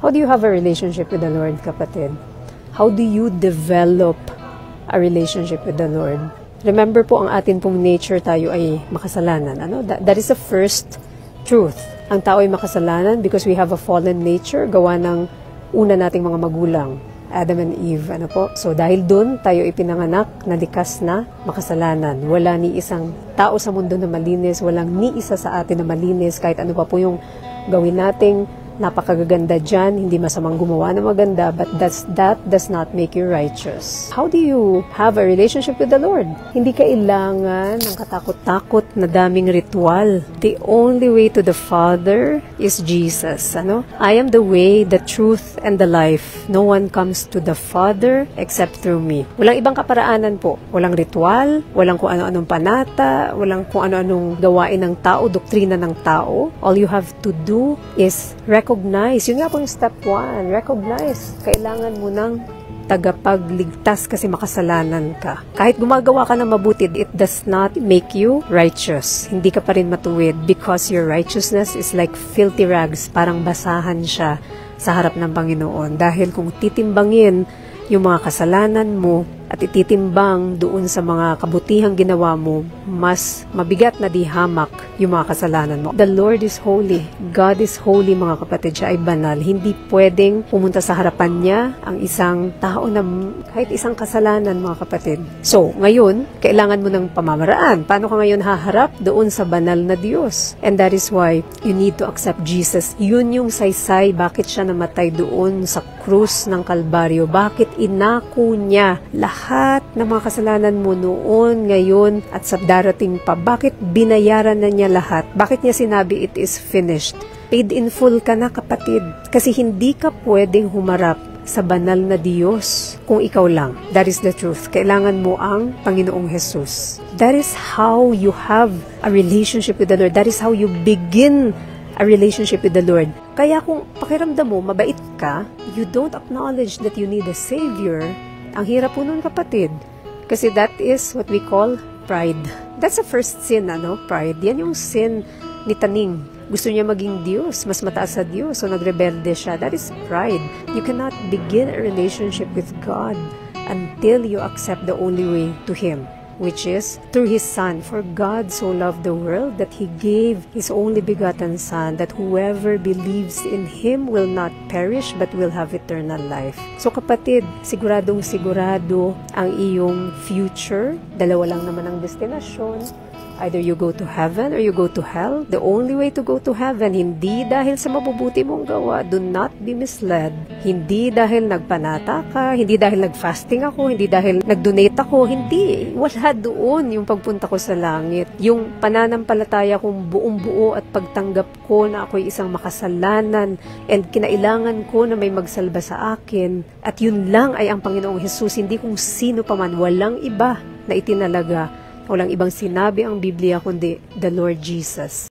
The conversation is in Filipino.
How do you have a relationship with the Lord, kapatid? How do you develop a relationship with the Lord? Remember po, ang atin pong nature, tayo ay makasalanan. That is the first truth. Ang tao ay makasalanan because we have a fallen nature, gawa ng una nating mga magulang, Adam and Eve. So dahil dun, tayo ipinanganak na likas na makasalanan. Wala ni isang tao sa mundo na malinis, walang ni isa sa atin na malinis, kahit ano pa po yung gawin nating napakagaganda dyan, hindi masamang gumawa na maganda, but that does not make you righteous. How do you have a relationship with the Lord? Hindi kailangan ng katakot-takot na daming ritual. The only way to the Father is Jesus. I am the way, the truth, and the life. No one comes to the Father except through me. Walang ibang kaparaanan po. Walang ritual, walang kung ano-anong panata, walang kung ano-anong gawain ng tao, doktrina ng tao. All you have to do is recognize. Yun nga po yung step 1. Recognize. Kailangan mo ng tagapagligtas kasi makasalanan ka. Kahit gumagawa ka ng mabuti, it does not make you righteous. Hindi ka pa rin matuwid because your righteousness is like filthy rags. Parang basahan siya sa harap ng Panginoon. Dahil kung titimbangin yung mga kasalanan mo at ititimbang doon sa mga kabutihang ginawa mo, mas mabigat na di hamak yung mga kasalanan mo. The Lord is holy. God is holy, mga kapatid. Siya ay banal. Hindi pwedeng pumunta sa harapan niya ang isang tao na kahit isang kasalanan, mga kapatid. So, ngayon, kailangan mo ng pamamaraan. Paano ka ngayon haharap doon sa banal na Diyos? And that is why you need to accept Jesus. Yun yung saysay, bakit siya namatay doon sa krus ng Kalbaryo. Bakit inako niya lahat ng mga kasalanan mo noon, ngayon, at sa darating pa. Bakit binayaran na niya lahat? Bakit niya sinabi, it is finished? Paid in full ka na, kapatid. Kasi hindi ka pwedeng humarap sa banal na Diyos kung ikaw lang. That is the truth. Kailangan mo ang Panginoong Jesus. That is how you have a relationship with the Lord. That is how you begin a relationship with the Lord. Kaya kung pakiramdam mo, mabait ka, you don't acknowledge that you need a Savior. Ang hirap po nun, kapatid. Kasi that is what we call pride. That's the first sin, pride. Yan yung sin ni Taning. Gusto niya maging Diyos, mas mataas sa Diyos, so nagrebelde siya. That is pride. You cannot begin a relationship with God until you accept the only way to Him, which is through His Son. For God so loved the world that He gave His only begotten Son, that whoever believes in Him will not perish but will have eternal life. So kapatid, siguradong sigurado ang iyong future. Dalawa lang naman ang destinasyon. Either you go to heaven or you go to hell. The only way to go to heaven, hindi dahil sa mabubuti mong gawa. Do not be misled. Hindi dahil nagpanata ka, hindi dahil nag-fasting ako, hindi dahil nag-donate ako, hindi. Wala doon yung pagpunta ko sa langit. Yung pananampalataya kong buong-buo at pagtanggap ko na ako'y isang makasalanan and kinailangan ko na may magsalba sa akin. At yun lang ay ang Panginoong Jesus, hindi kung sino pa man, walang iba na itinalaga. Walang ibang sinabi ang Biblia kundi the Lord Jesus.